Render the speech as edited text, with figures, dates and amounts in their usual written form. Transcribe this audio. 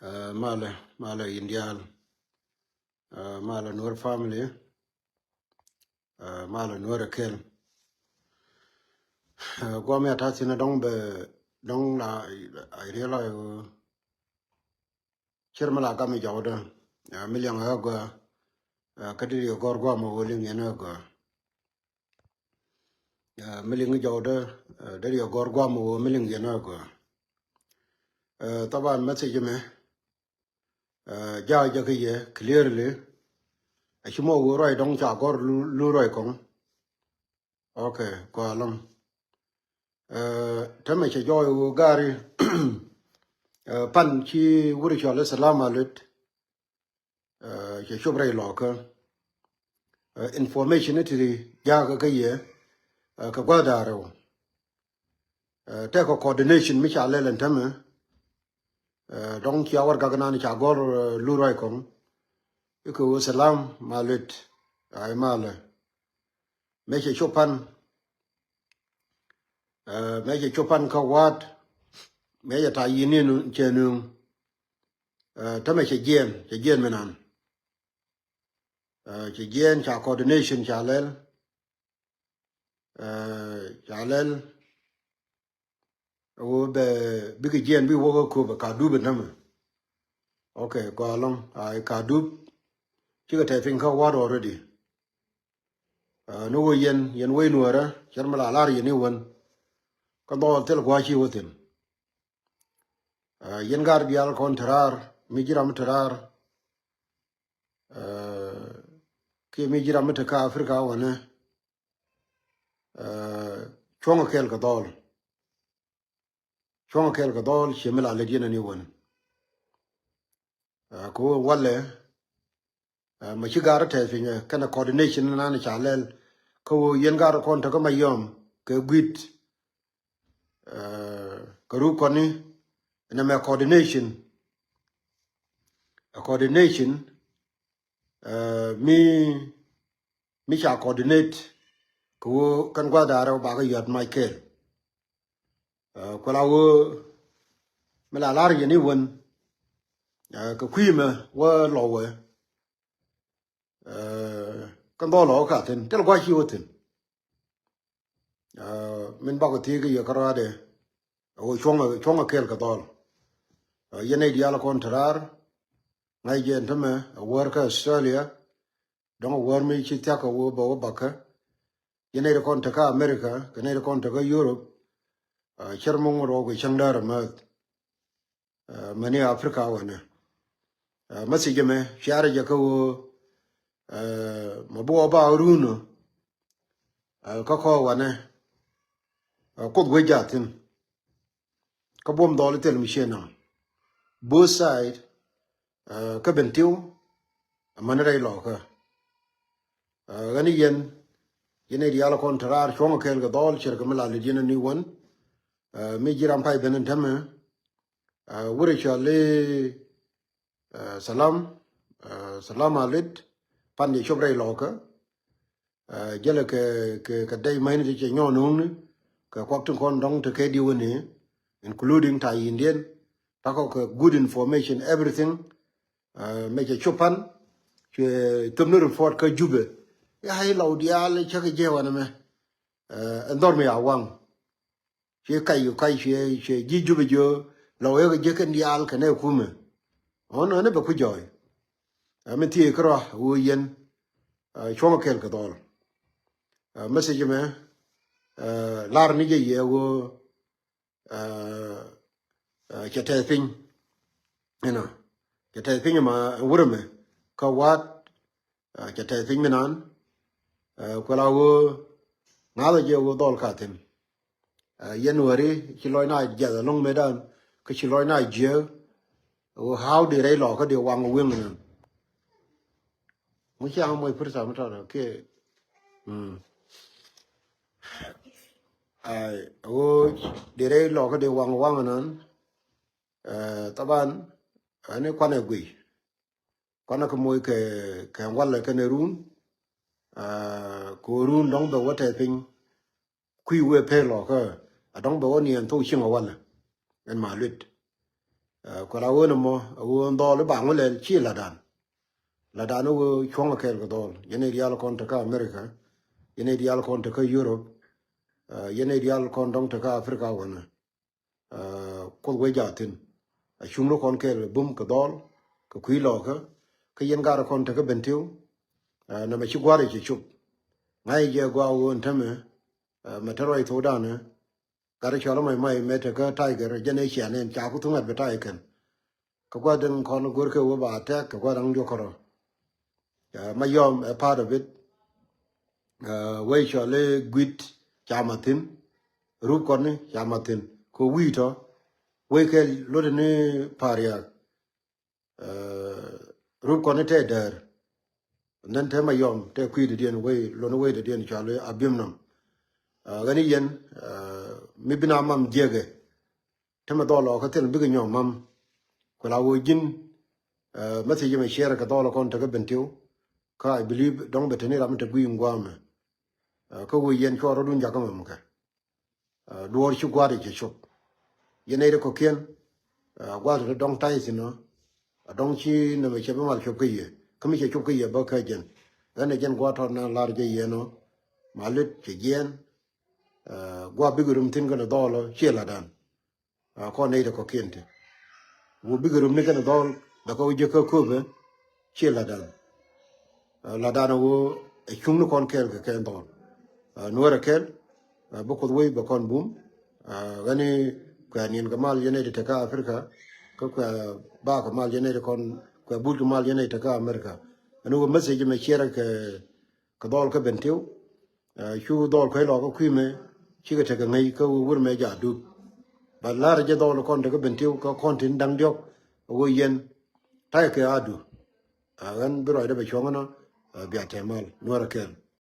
Mala Indian, Mala Nur family, Mala Nur Kel. Gwami attach in a dong la I realize Chirmala Gami Jordan, a million Haga, Kadiri Gorgwama willing in Haga, milling Jordan, Daddy Gorgwama milling in Haga. Taban message me, Jakaye clearly, a Shimo right on Chagor Luroy Kong. Okay, go along. Tama cha joy wo gari pan chi wuri chola salama lut cha shobrai loka information iti jaga ka ye ka gwada raw ta ko coordination mi cha lelen tama dong chi awar gagana ni cha gor lurai kom iko wo salam malut ay mala me cha chopan ka wat me ya ta yinin chenu tama cha gen menan chỉ gen cha coordination cha lel wo be big gen bi wo ko ba ka du ben nam okay go along ai ka du chi ga te fin ka wa already no wo yen we no ra char mala lar yen won ka do tel gwa chi wotin yen gar bial kontrar mi jiram trar ke mi jiram ta ka afrika wana chonga kel ka dol shemela le dina ni won ko wale ma ci gara te finya kana coordination na na chalel ko yen gara kon ta ko mayom ke gwit ko ru koni na me coordination mi cha coordinate ko kan gwa daro ba ga yat michael ko lawo mala lar yeni won ko kwima wa lowe kan do lo ka ten tel gwa chi woten min ba ko ti ga ya karade o chonga kel ka dol yene diala kontrar ngai gen tame war ka australia don war mi chi ta ka wo ba baka yene de konta ka america kene de konta ka europe chermong ro go changdar ma mani africa wana masi geme share ja ka wo mabo ba runo ka ko wana ko gwe jatin ka bom dol tel mi shena both side ka bentiu manere lo ka gani yene diala kontrar chonga kel ga dol cher kamala le jina ni won mi jiram pai benen tame wure chale salam alit pande chobre loka jele ke dai mai ni che nyonung ni ka kwak tun kon dong te ke di woni including Thai Indian tako good information everything me che chopan che tumnu report ka jube ya hai law dia le che ke je wana me ndor me awang che kai che ji jube jo law ye je ken dial ke ne kume ono ne be ku joy me ti kro wo yen choma kel ka dol message me lar ni je ye wo che te pin che te pin ma wurme ka wat che te pin menan ko la wo ngala je wo dol ka tem january chi loy na je long medan ke chi loy na je wo how de re lo ka de wang wen nan mo cha mo pursa mo ta ke wo de re lo ka de wang nan taban ane kwane gui kwana ko moy ke wala ke ne run ko run dong be wote pin kui we pe lo ka dong be woni en to chinga wala en malut ko la wona mo wo ndo le ba ngole chi la dan wo chonga kel ko dol yene dial kon ta ka America yene dial kon ta ka Europe yene dial kon dong ta ka Africa wona ko we jatin a chumlo kon kel bum ko dol ko kwi lo ka yen gar kon ta ka bentiu na ma chi gware chi chup ngai je gwa wo ntame ma taroi to dana gar chola mai meta ka tiger jene chane cha ku tungat be taiken ko gwa den kon gor ke wo ba ta ko gwa dang jo koro mayom a part of it we chole gwit chamatin ru koni chamatin ko wito we ke lo ne paria ru koni te der nan te mayom te kwi de den we lo no we de den chole abimnam gani yen mi bina mam jege te ma dolo ka ten bi nyom mam ko la wo jin ma se yeme share ka dolo kon te ka bentiu ka I believe dong beteni ram te gwi ngwame ko wo yen ko ro dun jaga mam ka duor chu gwade che chok yene re ko ken gwade dong tai sino dong chi na me che ba mal chok ye kami che chok ye ba ka jen ane jen gwa to na lar je ye no malit che jen gwa bigurum tin gana dolo che la dan ko ne re ko ken te wo bigurum ne gana dol da ko je ko ko be che la dan wo e chung no kon kel ka ken dol nuara kel bokod wey bakon bum gani kwa nien gamal yene de taka Afrika ko kwa ba ko mal yene de kon kwa bul mal yene de taka Amerika anu message me share ka dol ka bentiu chu dol ko lo ko kwime chi ka taka ngai ko wur me ja du ba la je dol kon de ka bentiu ko kontin dang diok wo yen tai ke adu gan biro de be chongana biatemal nuara kel